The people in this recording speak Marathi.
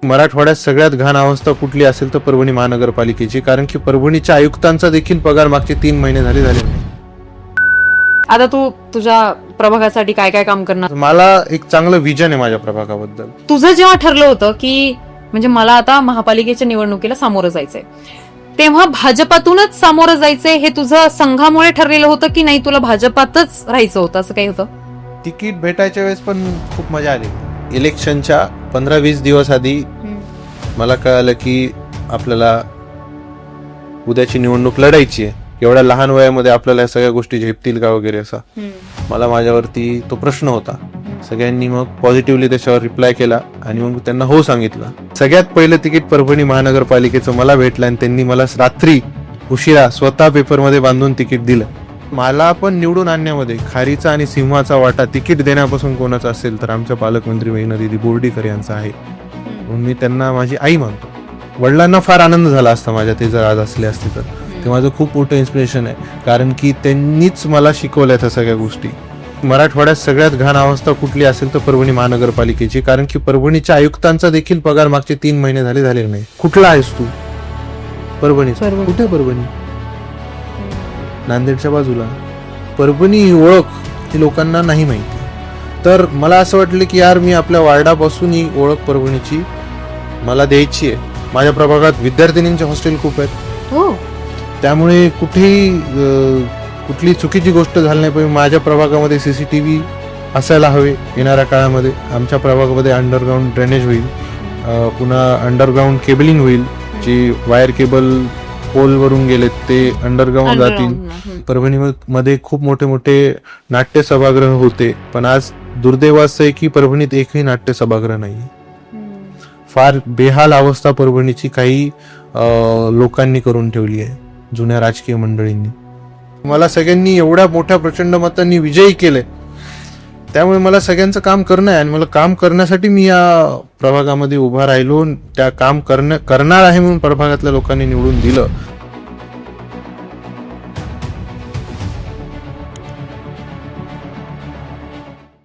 मराठवाड्यात सगळ्यात घाण अवस्था कुठली असेल तर परभणी महानगरपालिकेची, कारण की परभणीच्या आयुक्तांचा देखील पगार मागचे 3 महिने झाले नाही. आता तू तुझ्या प्रभागासाठी काय काय काम करणार? मला एक चांगलं विजन आहे माझ्या प्रभागाबद्दल. तुझं जेव्हा ठरलं होतं की म्हणजे मला आता महापालिकेच्या निवडणुकीला सामोरं जायचंय, तेव्हा भाजपातूनच सामोरं जायचंय हे तुझं संघामुळे ठरलेलं होतं की नाही तुला भाजपातच राहायचं होतं, असं काही होतं? तिकीट भेटायच्या वेळेस पण खूप मजा आली. इलेक्शनच्या 15-20 दिवस आधी मला कळालं की आपल्याला उद्याची निवडणूक लढायची आहे. एवढ्या लहान वयामध्ये आपल्याला या सगळ्या गोष्टी झेपतील का वगैरे असा मला माझ्यावरती तो प्रश्न होता. सगळ्यांनी मग पॉझिटिव्हली त्याच्यावर रिप्लाय केला आणि मग त्यांना हो सांगितलं. सगळ्यात पहिलं तिकीट परभणी महानगरपालिकेचं मला भेटलं आणि त्यांनी मला रात्री उशिरा स्वतः पेपरमध्ये बांधून तिकीट दिलं. मला पण निवडून आणण्यामध्ये खारीचा आणि सिंहाचा वाटा तिकीट देण्यापासून कोणाचा असेल तर आमच्या पालकमंत्री बहिणा दिदी बोर्डीकर यांचा आहे. म्हणून मी त्यांना माझी आई मानतो. वडिलांना फार आनंद झाला असता माझ्या ते जर आज असले असते तर. ते माझं खूप मोठं इन्स्पिरेशन आहे, कारण की त्यांनीच मला शिकवल्या त्या सगळ्या गोष्टी. मराठवाड्यात सगळ्यात घाण अवस्था कुठली असेल तर परभणी महानगरपालिकेची, कारण की परभणीच्या आयुक्तांचा देखील पगार मागचे 3 महिने झाले नाही. कुठला आहेस तू? परभणी. कुठे परभणी? नांदेडच्या बाजूला. परभणी ही ओळख ही लोकांना नाही माहिती. तर मला असं वाटलं की यार मी आपल्या वार्डापासून ही ओळख परभणीची मला द्यायची आहे. माझ्या प्रभागात विद्यार्थिनींचे हॉस्टेल खूप आहेत, त्यामुळे कुठली चुकीची गोष्ट झाली नाही पाहिजे. माझ्या प्रभागामध्ये CCTV असायला हवे. येणाऱ्या काळामध्ये आमच्या प्रभागामध्ये अंडरग्राऊंड ड्रेनेज होईल, पुन्हा अंडरग्राऊंड केबलिंग होईल. जी वायर केबल पोलवरून गेलेत ते अंडरग्राऊंड जातील. परभणीमध्ये खूप मोठे मोठे नाट्य सभागृह होते, पण आज दुर्दैव असं आहे की परभणीत एकही नाट्य सभागृह नाही. फार बेहाल अवस्था परभणीची काही लोकांनी करून ठेवली आहे, जुन्या राजकीय मंडळींनी. मला सगळ्यांनी एवढ्या मोठ्या प्रचंड मतांनी विजयी केले, त्यामुळे मला सगळ्यांचं काम करणं आहे आणि मला काम करण्यासाठी मी या प्रभागामध्ये उभा राहिलो. त्या काम करणार आहे म्हणून प्रभागातल्या लोकांनी निवडून दिलं.